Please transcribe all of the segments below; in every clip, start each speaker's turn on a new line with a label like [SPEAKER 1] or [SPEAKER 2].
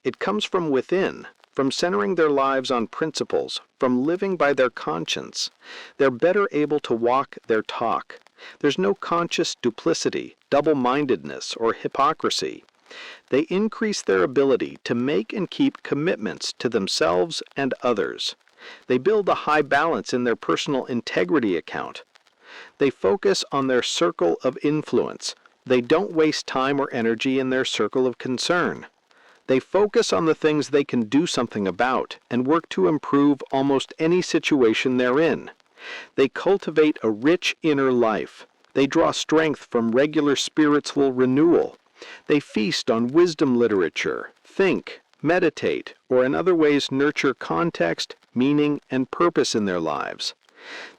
[SPEAKER 1] It comes from within, from centering their lives on principles, from living by their conscience. They're better able to walk their talk. There's no conscious duplicity, double-mindedness, or hypocrisy. They increase their ability to make and keep commitments to themselves and others. They build a high balance in their personal integrity account. They focus on their circle of influence. They don't waste time or energy in their circle of concern. They focus on the things they can do something about and work to improve almost any situation they're in. They cultivate a rich inner life. They draw strength from regular spiritual renewal. They feast on wisdom literature, think, meditate, or in other ways nurture context, meaning, and purpose in their lives.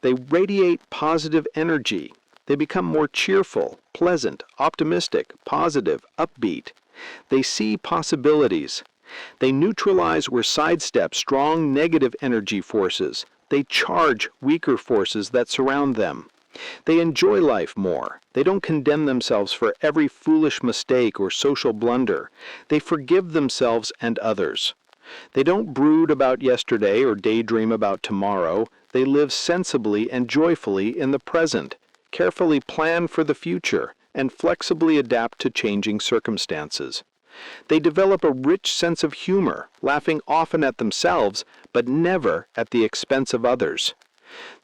[SPEAKER 1] They radiate positive energy. They become more cheerful, pleasant, optimistic, positive, upbeat. They see possibilities. They neutralize or sidestep strong negative energy forces. They charge weaker forces that surround them. They enjoy life more. They don't condemn themselves for every foolish mistake or social blunder. They forgive themselves and others. They don't brood about yesterday or daydream about tomorrow. They live sensibly and joyfully in the present, carefully plan for the future, and flexibly adapt to changing circumstances. They develop a rich sense of humor, laughing often at themselves, but never at the expense of others.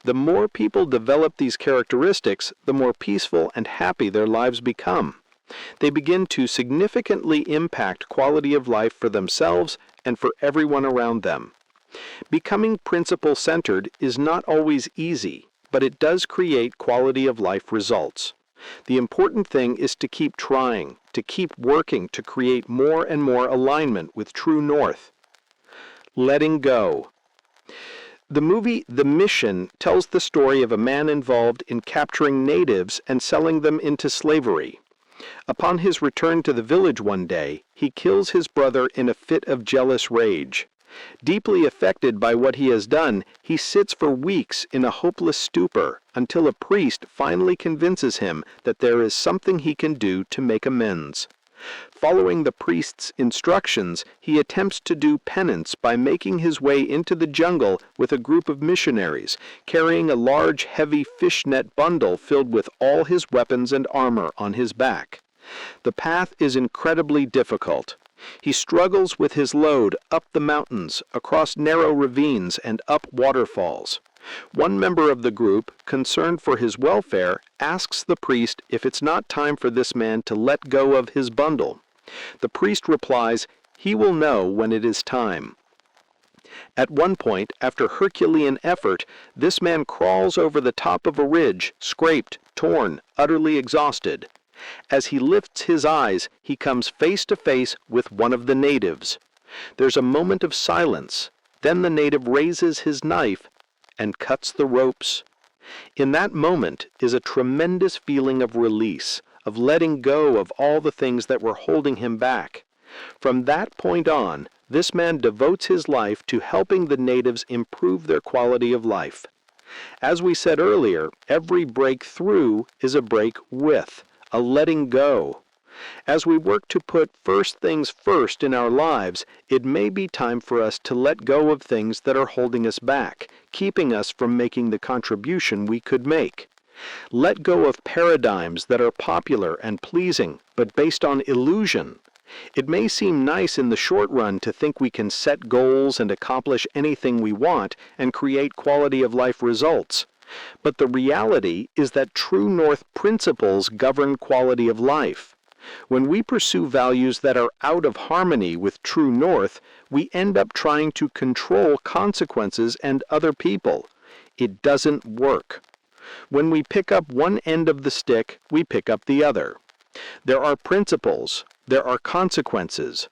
[SPEAKER 1] The more people develop these characteristics, the more peaceful and happy their lives become. They begin to significantly impact quality of life for themselves and for everyone around them. Becoming principle-centered is not always easy, but it does create quality of life results. The important thing is to keep trying, to keep working to create more and more alignment with true north. Letting go. The movie The Mission tells the story of a man involved in capturing natives and selling them into slavery. Upon his return to the village one day, he kills his brother in a fit of jealous rage. Deeply affected by what he has done, he sits for weeks in a hopeless stupor until a priest finally convinces him that there is something he can do to make amends. Following the priest's instructions, he attempts to do penance by making his way into the jungle with a group of missionaries, carrying a large, heavy fishnet bundle filled with all his weapons and armor on his back. The path is incredibly difficult. He struggles with his load up the mountains, across narrow ravines, and up waterfalls. One member of the group, concerned for his welfare, asks the priest if it's not time for this man to let go of his bundle. The priest replies, "He will know when it is time." At one point, after Herculean effort, this man crawls over the top of a ridge, scraped, torn, utterly exhausted. As he lifts his eyes, he comes face to face with one of the natives. There's a moment of silence. Then the native raises his knife and cuts the ropes. In that moment is a tremendous feeling of release, of letting go of all the things that were holding him back. From that point on, this man devotes his life to helping the natives improve their quality of life. As we said earlier, every breakthrough is a break with, a letting go. As we work to put first things first in our lives, it may be time for us to let go of things that are holding us back, keeping us from making the contribution we could make. Let go of paradigms that are popular and pleasing, but based on illusion. It may seem nice in the short run to think we can set goals and accomplish anything we want and create quality of life results. But the reality is that true north principles govern quality of life. When we pursue values that are out of harmony with true north, we end up trying to control consequences and other people. It doesn't work. When we pick up one end of the stick, we pick up the other. There are principles. There are consequences.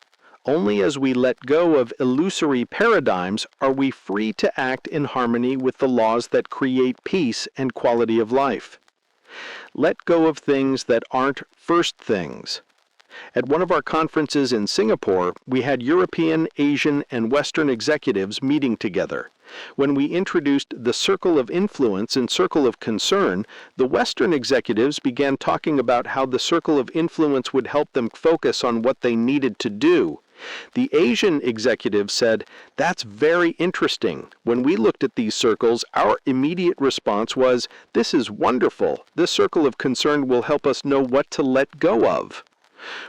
[SPEAKER 1] Only as we let go of illusory paradigms are we free to act in harmony with the laws that create peace and quality of life. Let go of things that aren't first things. At one of our conferences in Singapore, we had European, Asian, and Western executives meeting together. When we introduced the circle of influence and circle of concern, the Western executives began talking about how the circle of influence would help them focus on what they needed to do, The Asian executive said, "That's very interesting. When we looked at these circles, our immediate response was, 'This is wonderful. This circle of concern will help us know what to let go of.'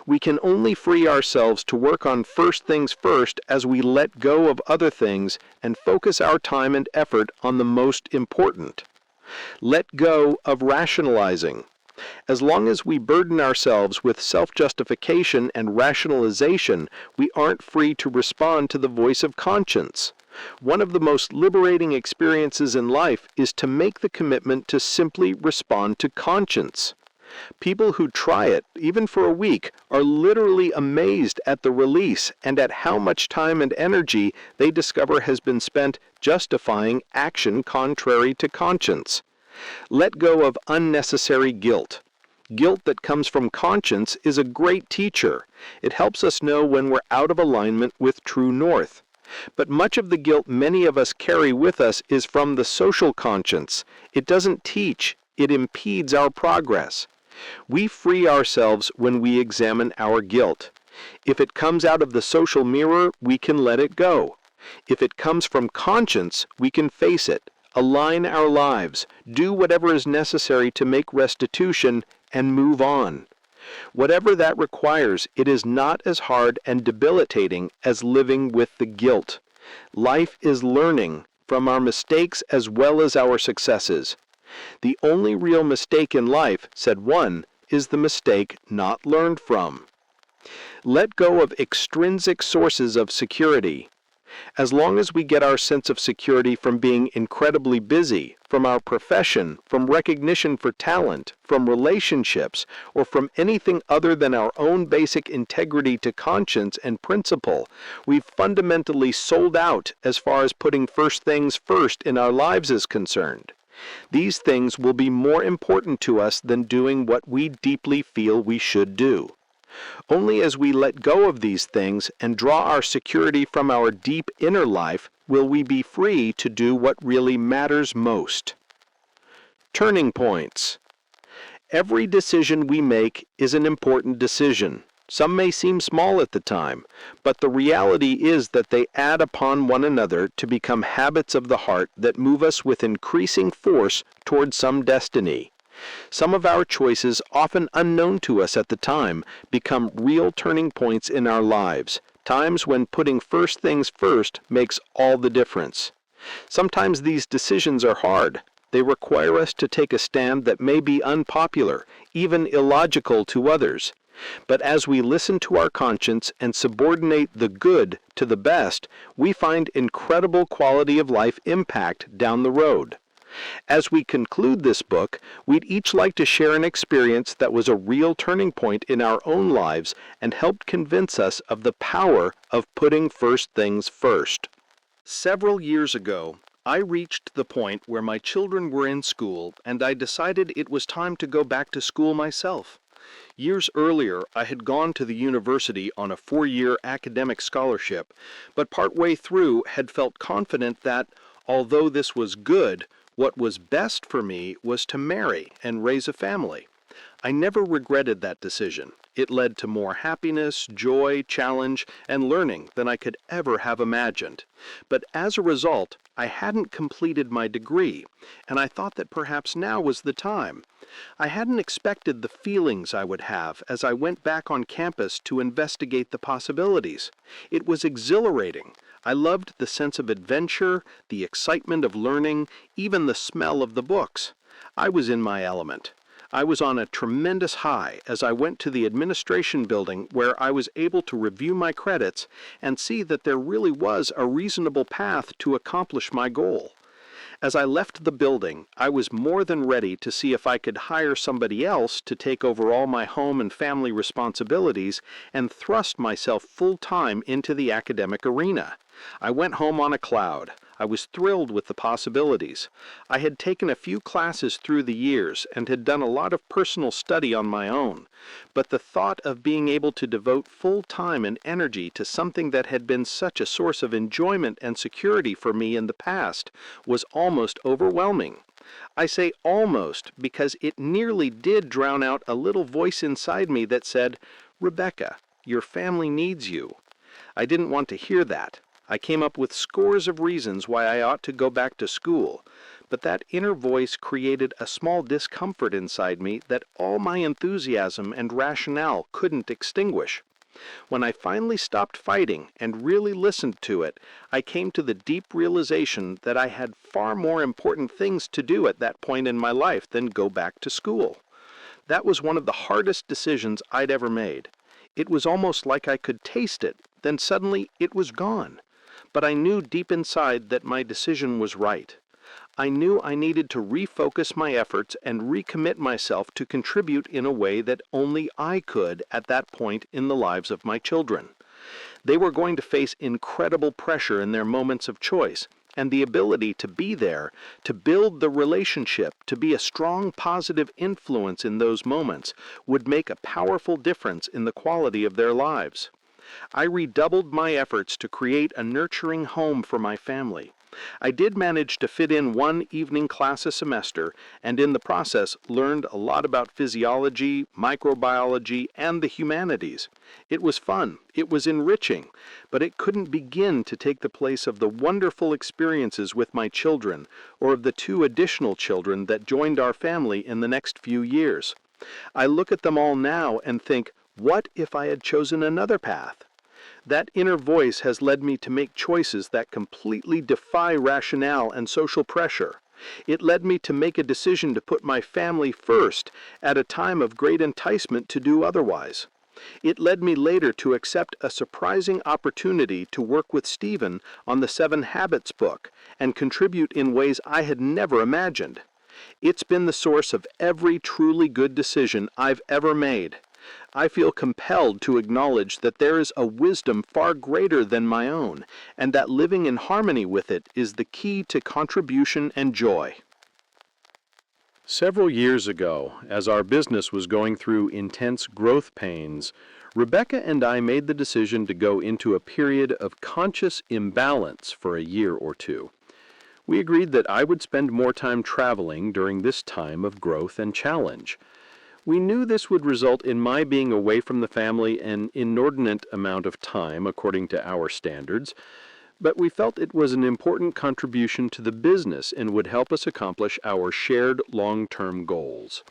[SPEAKER 1] We can only free ourselves to work on first things first as we let go of other things and focus our time and effort on the most important. Let go of rationalizing. As long as we burden ourselves with self-justification and rationalization, we aren't free to respond to the voice of conscience. One of the most liberating experiences in life is to make the commitment to simply respond to conscience. People who try it, even for a week, are literally amazed at the release and at how much time and energy they discover has been spent justifying action contrary to conscience. Let go of unnecessary guilt. Guilt that comes from conscience is a great teacher. It helps us know when we're out of alignment with true north. But much of the guilt many of us carry with us is from the social conscience. It doesn't teach, it impedes our progress. We free ourselves when we examine our guilt. If it comes out of the social mirror, we can let it go. If it comes from conscience, we can face it, align our lives, do whatever is necessary to make restitution, and move on. Whatever that requires, it is not as hard and debilitating as living with the guilt. Life is learning from our mistakes as well as our successes. The only real mistake in life, said one, is the mistake not learned from. Let go of extrinsic sources of security. As long as we get our sense of security from being incredibly busy, from our profession, from recognition for talent, from relationships, or from anything other than our own basic integrity to conscience and principle, we've fundamentally sold out as far as putting first things first in our lives is concerned. These things will be more important to us than doing what we deeply feel we should do. Only as we let go of these things and draw our security from our deep inner life will we be free to do what really matters most. Turning points. Every decision we make is an important decision. Some may seem small at the time, but the reality is that they add upon one another to become habits of the heart that move us with increasing force toward some destiny. Some of our choices, often unknown to us at the time, become real turning points in our lives, times when putting first things first makes all the difference. Sometimes these decisions are hard. They require us to take a stand that may be unpopular, even illogical to others. But as we listen to our conscience and subordinate the good to the best, we find incredible quality of life impact down the road. As we conclude this book, we'd each like to share an experience that was a real turning point in our own lives and helped convince us of the power of putting first things first. Several years ago, I reached the point where my children were in school and I decided it was time to go back to school myself. Years earlier, I had gone to the university on a 4-year academic scholarship, but partway through had felt confident that, although this was good, what was best for me was to marry and raise a family. I never regretted that decision. It led to more happiness, joy, challenge, and learning than I could ever have imagined. But as a result, I hadn't completed my degree, and I thought that perhaps now was the time. I hadn't expected the feelings I would have as I went back on campus to investigate the possibilities. It was exhilarating. I loved the sense of adventure, the excitement of learning, even the smell of the books. I was in my element. I was on a tremendous high as I went to the administration building where I was able to review my credits and see that there really was a reasonable path to accomplish my goal. As I left the building, I was more than ready to see if I could hire somebody else to take over all my home and family responsibilities and thrust myself full-time into the academic arena. I went home on a cloud. I was thrilled with the possibilities. I had taken a few classes through the years and had done a lot of personal study on my own, but the thought of being able to devote full time and energy to something that had been such a source of enjoyment and security for me in the past was almost overwhelming. I say almost because it nearly did drown out a little voice inside me that said, "Rebecca, your family needs you." I didn't want to hear that. I came up with scores of reasons why I ought to go back to school, but that inner voice created a small discomfort inside me that all my enthusiasm and rationale couldn't extinguish. When I finally stopped fighting and really listened to it, I came to the deep realization that I had far more important things to do at that point in my life than go back to school. That was one of the hardest decisions I'd ever made. It was almost like I could taste it, then suddenly it was gone. But I knew deep inside that my decision was right. I knew I needed to refocus my efforts and recommit myself to contribute in a way that only I could at that point in the lives of my children. They were going to face incredible pressure in their moments of choice, and the ability to be there, to build the relationship, to be a strong positive influence in those moments, would make a powerful difference in the quality of their lives. I redoubled my efforts to create a nurturing home for my family. I did manage to fit in one evening class a semester, and in the process learned a lot about physiology, microbiology, and the humanities. It was fun, it was enriching, but it couldn't begin to take the place of the wonderful experiences with my children, or of the 2 additional children that joined our family in the next few years. I look at them all now and think, what if I had chosen another path? That inner voice has led me to make choices that completely defy rationale and social pressure. It led me to make a decision to put my family first at a time of great enticement to do otherwise. It led me later to accept a surprising opportunity to work with Stephen on the 7 Habits book and contribute in ways I had never imagined. It's been the source of every truly good decision I've ever made. I feel compelled to acknowledge that there is a wisdom far greater than my own, and that living in harmony with it is the key to contribution and joy. Several years ago, as our business was going through intense growth pains, Rebecca and I made the decision to go into a period of conscious imbalance for a year or 2. We agreed that I would spend more time traveling during this time of growth and challenge. We knew this would result in my being away from the family an inordinate amount of time according to our standards, but we felt it was an important contribution to the business and would help us accomplish our shared long-term goals.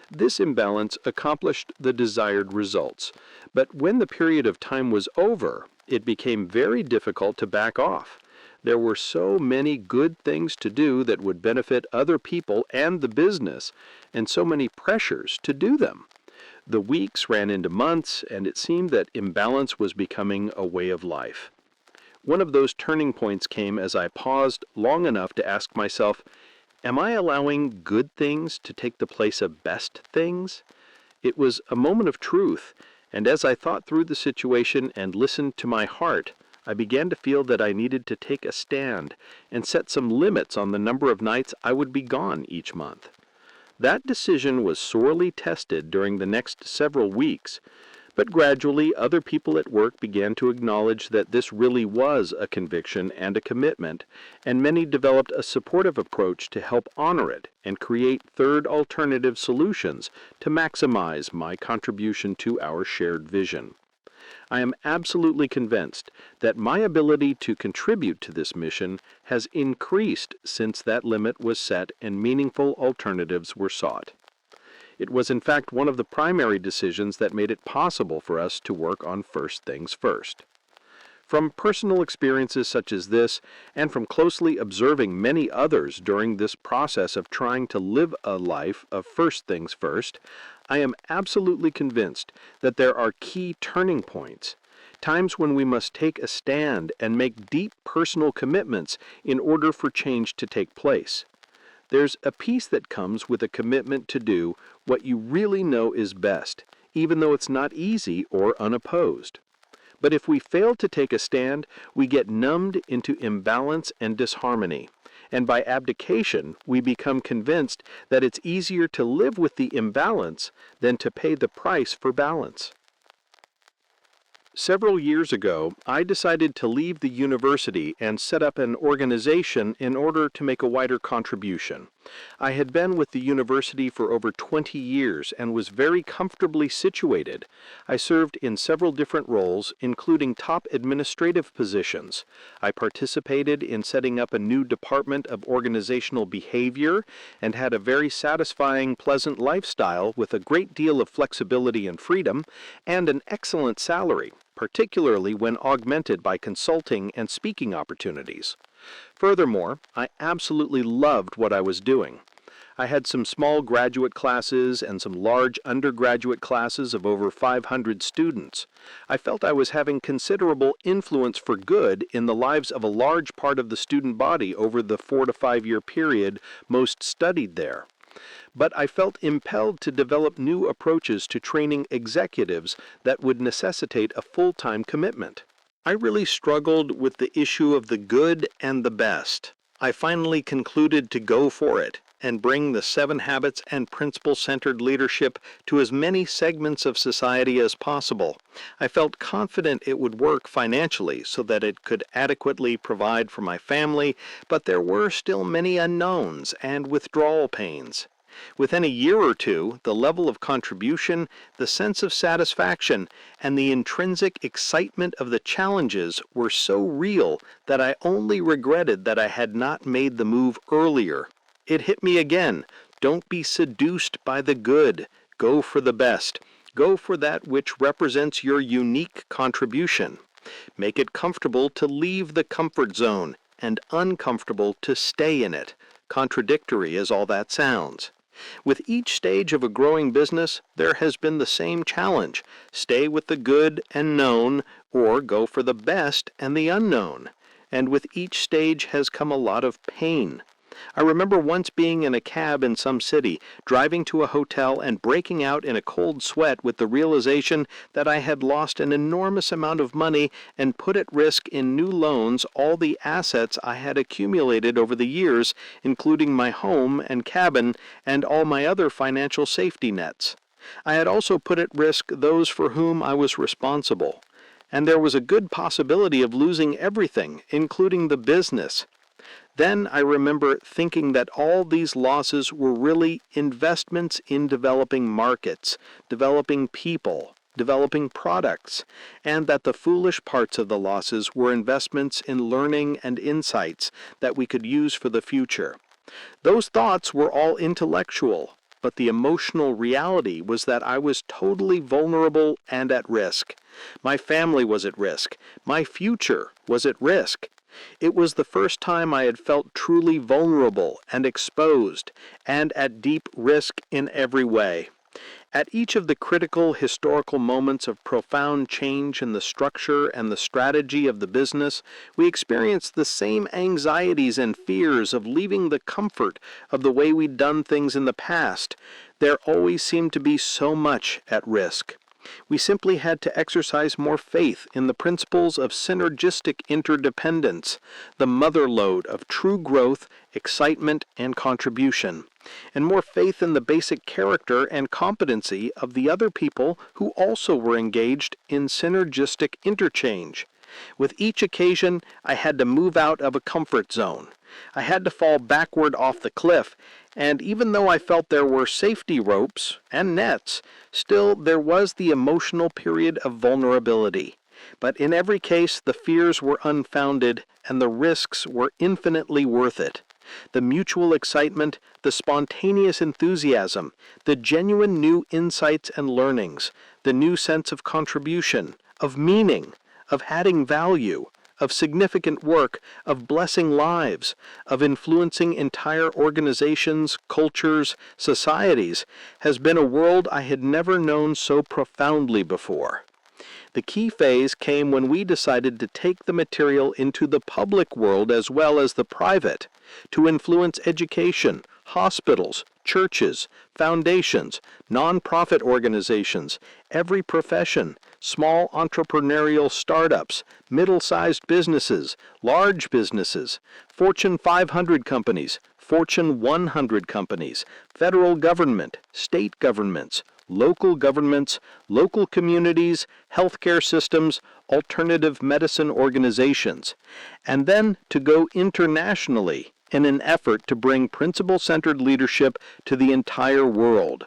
[SPEAKER 1] This imbalance accomplished the desired results, but when the period of time was over, it became very difficult to back off. There were so many good things to do that would benefit other people and the business, and so many pressures to do them. The weeks ran into months, and it seemed that imbalance was becoming a way of life. One of those turning points came as I paused long enough to ask myself, am I allowing good things to take the place of best things? It was a moment of truth, and as I thought through the situation and listened to my heart, I began to feel that I needed to take a stand and set some limits on the number of nights I would be gone each month. That decision was sorely tested during the next several weeks, but gradually other people at work began to acknowledge that this really was a conviction and a commitment, and many developed a supportive approach to help honor it and create third alternative solutions to maximize my contribution to our shared vision. I am absolutely convinced that my ability to contribute to this mission has increased since that limit was set and meaningful alternatives were sought. It was in fact one of the primary decisions that made it possible for us to work on First Things First. From personal experiences such as this, and from closely observing many others during this process of trying to live a life of first things first, I am absolutely convinced that there are key turning points, times when we must take a stand and make deep personal commitments in order for change to take place. There's a peace that comes with a commitment to do what you really know is best, even though it's not easy or unopposed. But if we fail to take a stand, we get numbed into imbalance and disharmony. And by abdication, we become convinced that it's easier to live with the imbalance than to pay the price for balance. Several years ago, I decided to leave the university and set up an organization in order to make a wider contribution. I had been with the university for over 20 years and was very comfortably situated. I served in several different roles, including top administrative positions. I participated in setting up a new department of organizational behavior and had a very satisfying, pleasant lifestyle with a great deal of flexibility and freedom and an excellent salary, particularly when augmented by consulting and speaking opportunities. Furthermore, I absolutely loved what I was doing. I had some small graduate classes and some large undergraduate classes of over 500 students. I felt I was having considerable influence for good in the lives of a large part of the student body over the 4 to 5 year period most studied there. But I felt impelled to develop new approaches to training executives that would necessitate a full-time commitment. I really struggled with the issue of the good and the best. I finally concluded to go for it and bring the 7 habits and principle-centered leadership to as many segments of society as possible. I felt confident it would work financially so that it could adequately provide for my family, but there were still many unknowns and withdrawal pains. Within a year or two, the level of contribution, the sense of satisfaction, and the intrinsic excitement of the challenges were so real that I only regretted that I had not made the move earlier. It hit me again. Don't be seduced by the good. Go for the best. Go for that which represents your unique contribution. Make it comfortable to leave the comfort zone and uncomfortable to stay in it, contradictory as all that sounds. With each stage of a growing business, there has been the same challenge. Stay with the good and known, or go for the best and the unknown. And with each stage has come a lot of pain. I remember once being in a cab in some city, driving to a hotel and breaking out in a cold sweat with the realization that I had lost an enormous amount of money and put at risk in new loans all the assets I had accumulated over the years, including my home and cabin and all my other financial safety nets. I had also put at risk those for whom I was responsible, and there was a good possibility of losing everything, including the business. Then I remember thinking that all these losses were really investments in developing markets, developing people, developing products, and that the foolish parts of the losses were investments in learning and insights that we could use for the future. Those thoughts were all intellectual, but the emotional reality was that I was totally vulnerable and at risk. My family was at risk. My future was at risk. It was the first time I had felt truly vulnerable and exposed and at deep risk in every way. At each of the critical historical moments of profound change in the structure and the strategy of the business, we experienced the same anxieties and fears of leaving the comfort of the way we'd done things in the past. There always seemed to be so much at risk. We simply had to exercise more faith in the principles of synergistic interdependence, the mother lode of true growth, excitement, and contribution, and more faith in the basic character and competency of the other people who also were engaged in synergistic interchange. With each occasion, I had to move out of a comfort zone. I had to fall backward off the cliff, and even though I felt there were safety ropes and nets, still there was the emotional period of vulnerability. But in every case, the fears were unfounded, and the risks were infinitely worth it. The mutual excitement, the spontaneous enthusiasm, the genuine new insights and learnings, the new sense of contribution, of meaning, of adding value, of significant work, of blessing lives, of influencing entire organizations, cultures, societies, has been a world I had never known so profoundly before. The key phase came when we decided to take the material into the public world as well as the private, to influence education, hospitals, churches, foundations, non-profit organizations, every profession, small entrepreneurial startups, middle-sized businesses, large businesses, Fortune 500 companies, Fortune 100 companies, federal government, state governments, local governments, local communities, healthcare systems, alternative medicine organizations, and then to go internationally in an effort to bring principle-centered leadership to the entire world.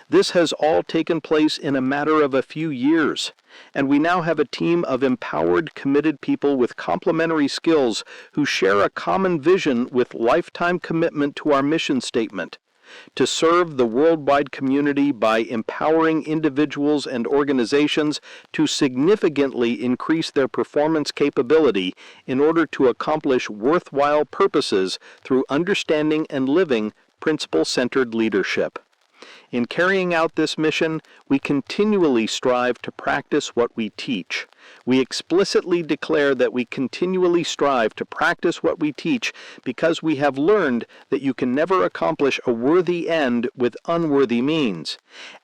[SPEAKER 1] This has all taken place in a matter of a few years, and we now have a team of empowered, committed people with complementary skills who share a common vision with lifetime commitment to our mission statement: to serve the worldwide community by empowering individuals and organizations to significantly increase their performance capability in order to accomplish worthwhile purposes through understanding and living principle-centered leadership. In carrying out this mission, we continually strive to practice what we teach. We explicitly declare that we continually strive to practice what we teach because we have learned that you can never accomplish a worthy end with unworthy means,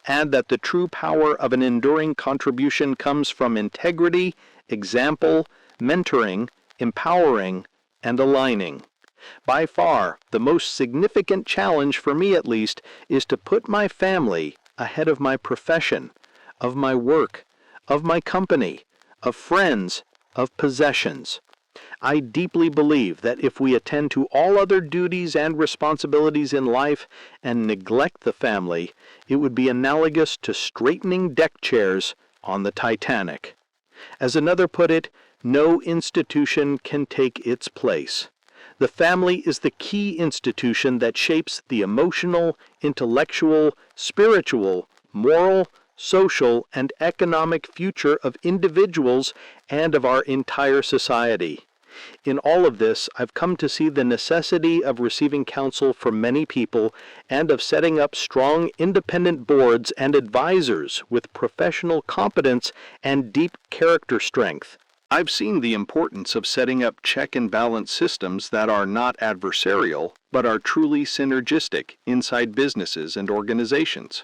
[SPEAKER 1] and that the true power of an enduring contribution comes from integrity, example, mentoring, empowering, and aligning. By far, the most significant challenge for me at least is to put my family ahead of my profession, of my work, of my company, of friends, of possessions. I deeply believe that if we attend to all other duties and responsibilities in life and neglect the family, it would be analogous to straightening deck chairs on the Titanic. As another put it, no institution can take its place. The family is the key institution that shapes the emotional, intellectual, spiritual, moral, social, and economic future of individuals and of our entire society. In all of this, I've come to see the necessity of receiving counsel from many people and of setting up strong independent boards and advisors with professional competence and deep character strength. I've seen the importance of setting up check and balance systems that are not adversarial, but are truly synergistic inside businesses and organizations.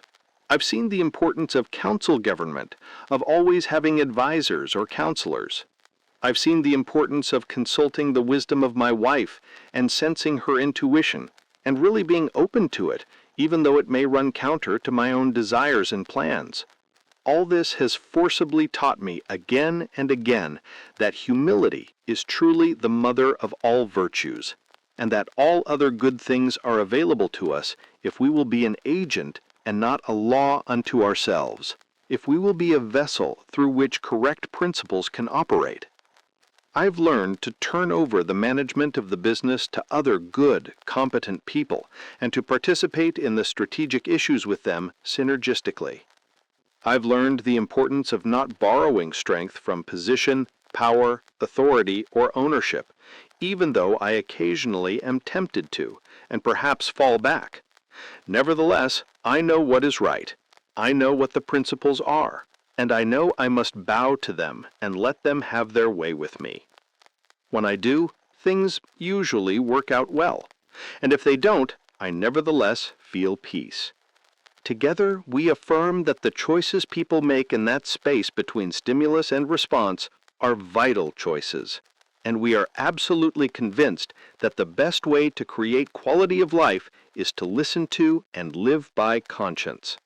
[SPEAKER 1] I've seen the importance of council government, of always having advisors or counselors. I've seen the importance of consulting the wisdom of my wife and sensing her intuition, and really being open to it, even though it may run counter to my own desires and plans. All this has forcibly taught me again and again that humility is truly the mother of all virtues, and that all other good things are available to us if we will be an agent and not a law unto ourselves, if we will be a vessel through which correct principles can operate. I've learned to turn over the management of the business to other good, competent people, and to participate in the strategic issues with them synergistically. I've learned the importance of not borrowing strength from position, power, authority, or ownership, even though I occasionally am tempted to, and perhaps fall back. Nevertheless, I know what is right. I know what the principles are, and I know I must bow to them and let them have their way with me. When I do, things usually work out well, and if they don't, I nevertheless feel peace. Together, we affirm that the choices people make in that space between stimulus and response are vital choices, and we are absolutely convinced that the best way to create quality of life is to listen to and live by conscience.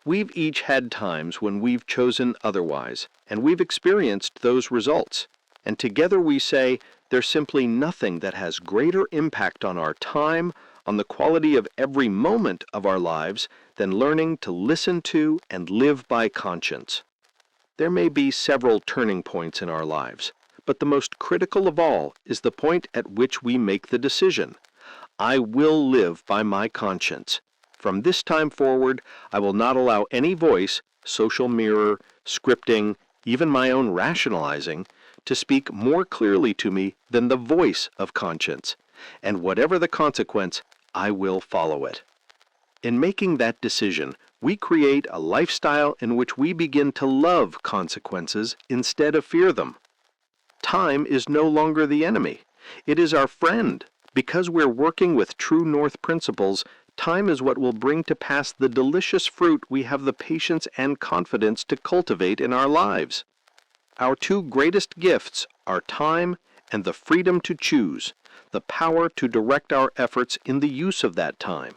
[SPEAKER 1] We've each had times when we've chosen otherwise, and we've experienced those results, and together we say there's simply nothing that has greater impact on our time, on the quality of every moment of our lives, than learning to listen to and live by conscience. There may be several turning points in our lives, but the most critical of all is the point at which we make the decision: I will live by my conscience. From this time forward, I will not allow any voice, social mirror, scripting, even my own rationalizing, to speak more clearly to me than the voice of conscience, and whatever the consequence, I will follow it. In making that decision, we create a lifestyle in which we begin to love consequences instead of fear them. Time is no longer the enemy. It is our friend. Because we're working with true North principles, time is what will bring to pass the delicious fruit we have the patience and confidence to cultivate in our lives. Our two greatest gifts are time and the freedom to choose, the power to direct our efforts in the use of that time.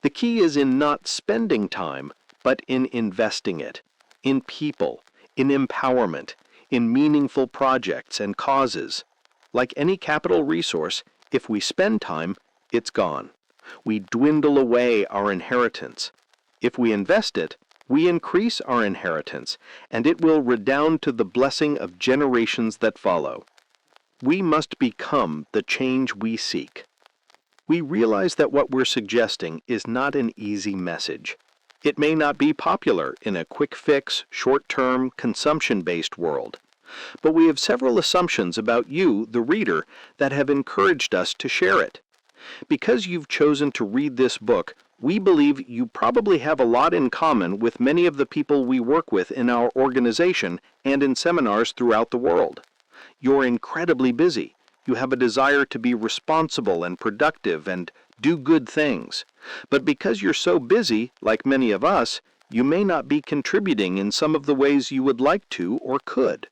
[SPEAKER 1] The key is in not spending time, but in investing it, in people, in empowerment, in meaningful projects and causes. Like any capital resource, If we spend time, it's gone. We dwindle away our inheritance. If we invest it, we increase our inheritance, and it will redound to the blessing of generations that follow. We must become the change we seek. We realize that what we're suggesting is not an easy message. It may not be popular in a quick-fix, short-term, consumption-based world. But we have several assumptions about you, the reader, that have encouraged us to share it. Because you've chosen to read this book, we believe you probably have a lot in common with many of the people we work with in our organization and in seminars throughout the world. You're incredibly busy. You have a desire to be responsible and productive and do good things. But because you're so busy, like many of us, you may not be contributing in some of the ways you would like to or could.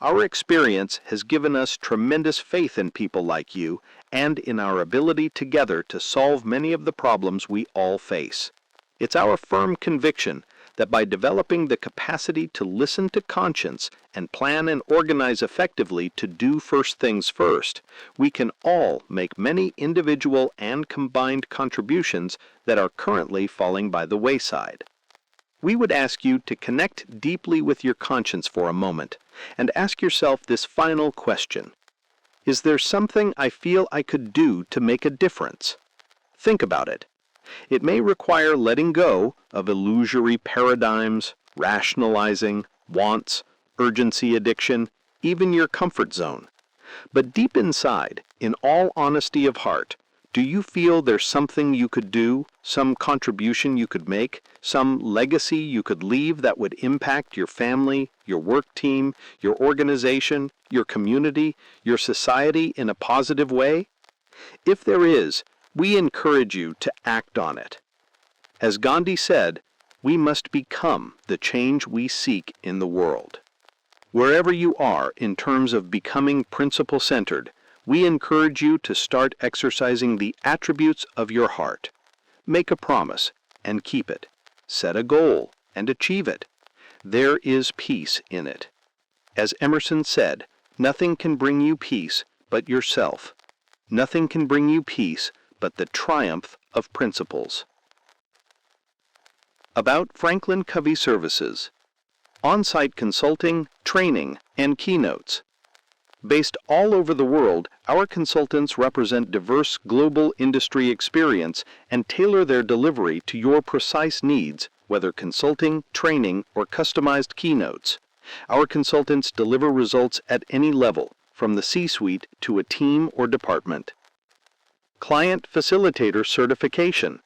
[SPEAKER 1] Our experience has given us tremendous faith in people like you and in our ability together to solve many of the problems we all face. It's our firm conviction that by developing the capacity to listen to conscience and plan and organize effectively to do first things first, we can all make many individual and combined contributions that are currently falling by the wayside. We would ask you to connect deeply with your conscience for a moment and ask yourself this final question. Is there something I feel I could do to make a difference? Think about it. It may require letting go of illusory paradigms, rationalizing, wants, urgency addiction, even your comfort zone. But deep inside, in all honesty of heart, do you feel there's something you could do, some contribution you could make, some legacy you could leave that would impact your family, your work team, your organization, your community, your society in a positive way? If there is, we encourage you to act on it. As Gandhi said, we must become the change we seek in the world. Wherever you are in terms of becoming principle-centered, we encourage you to start exercising the attributes of your heart. Make a promise and keep it. Set a goal and achieve it. There is peace in it. As Emerson said, nothing can bring you peace but yourself. Nothing can bring you peace but the triumph of principles. About Franklin Covey Services. On-site consulting, training, and keynotes. Based all over the world, our consultants represent diverse global industry experience and tailor their delivery to your precise needs, whether consulting, training, or customized keynotes. Our consultants deliver results at any level, from the C-suite to a team or department. Client Facilitator Certification.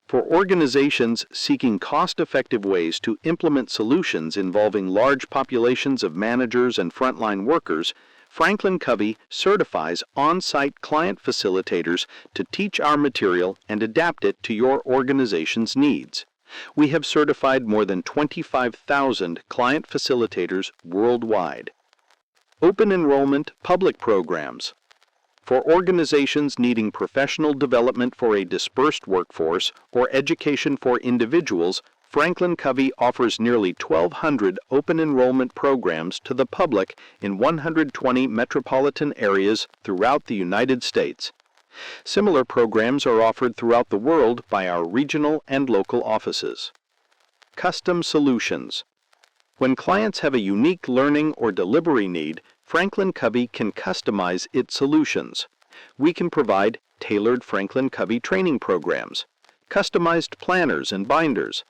[SPEAKER 1] For organizations seeking cost-effective ways to implement solutions involving large populations of managers and frontline workers, Franklin Covey certifies on-site client facilitators to teach our material and adapt it to your organization's needs. We have certified more than 25,000 client facilitators worldwide. Open enrollment public programs. For organizations needing professional development for a dispersed workforce or education for individuals, Franklin Covey offers nearly 1,200 open enrollment programs to the public in 120 metropolitan areas throughout the United States. Similar programs are offered throughout the world by our regional and local offices. Custom solutions. When clients have a unique learning or delivery need, Franklin Covey can customize its solutions. We can provide tailored Franklin Covey training programs, customized planners and binders,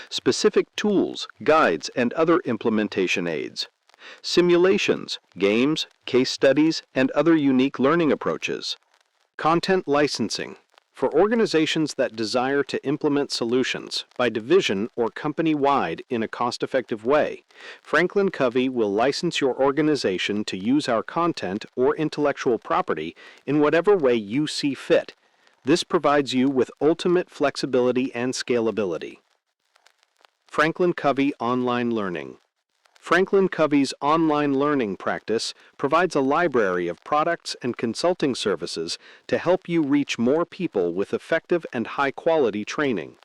[SPEAKER 1] specific tools, guides, and other implementation aids, simulations, games, case studies, and other unique learning approaches. Content licensing. For organizations that desire to implement solutions by division or company-wide in a cost-effective way, Franklin Covey will license your organization to use our content or intellectual property in whatever way you see fit. This provides you with ultimate flexibility and scalability. Franklin Covey Online Learning. Franklin Covey's online learning practice provides a library of products and consulting services to help you reach more people with effective and high-quality training.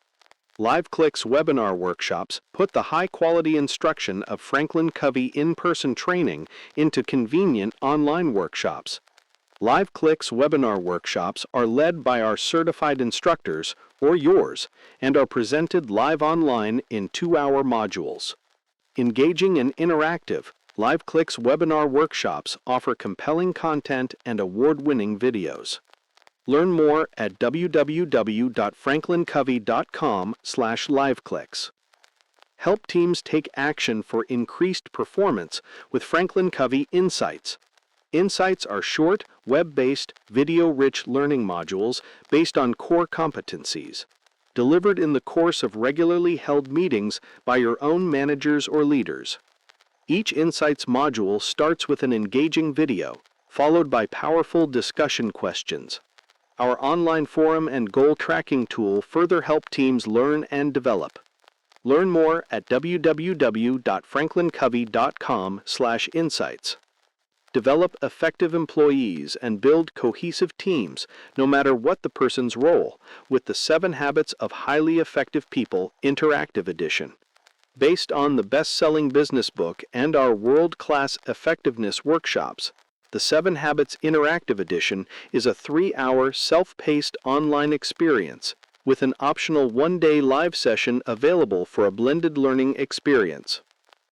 [SPEAKER 1] LiveClick's webinar workshops put the high-quality instruction of Franklin Covey in-person training into convenient online workshops. LiveClick's webinar workshops are led by our certified instructors, or yours, and are presented live online in 2-hour modules. Engaging and interactive, LiveClick's webinar workshops offer compelling content and award-winning videos. Learn more at www.franklincovey.com/liveclicks. Help teams take action for increased performance with Franklin Covey Insights. Insights are short, web-based, video-rich learning modules based on core competencies, delivered in the course of regularly held meetings by your own managers or leaders. Each Insights module starts with an engaging video, followed by powerful discussion questions. Our online forum and goal tracking tool further help teams learn and develop. Learn more at www.franklincovey.com/insights. Develop effective employees and build cohesive teams, no matter what the person's role, with the 7 Habits of Highly Effective People Interactive Edition. Based on the best-selling business book and our world-class effectiveness workshops, the 7 Habits Interactive Edition is a 3-hour self-paced online experience with an optional 1-day live session available for a blended learning experience.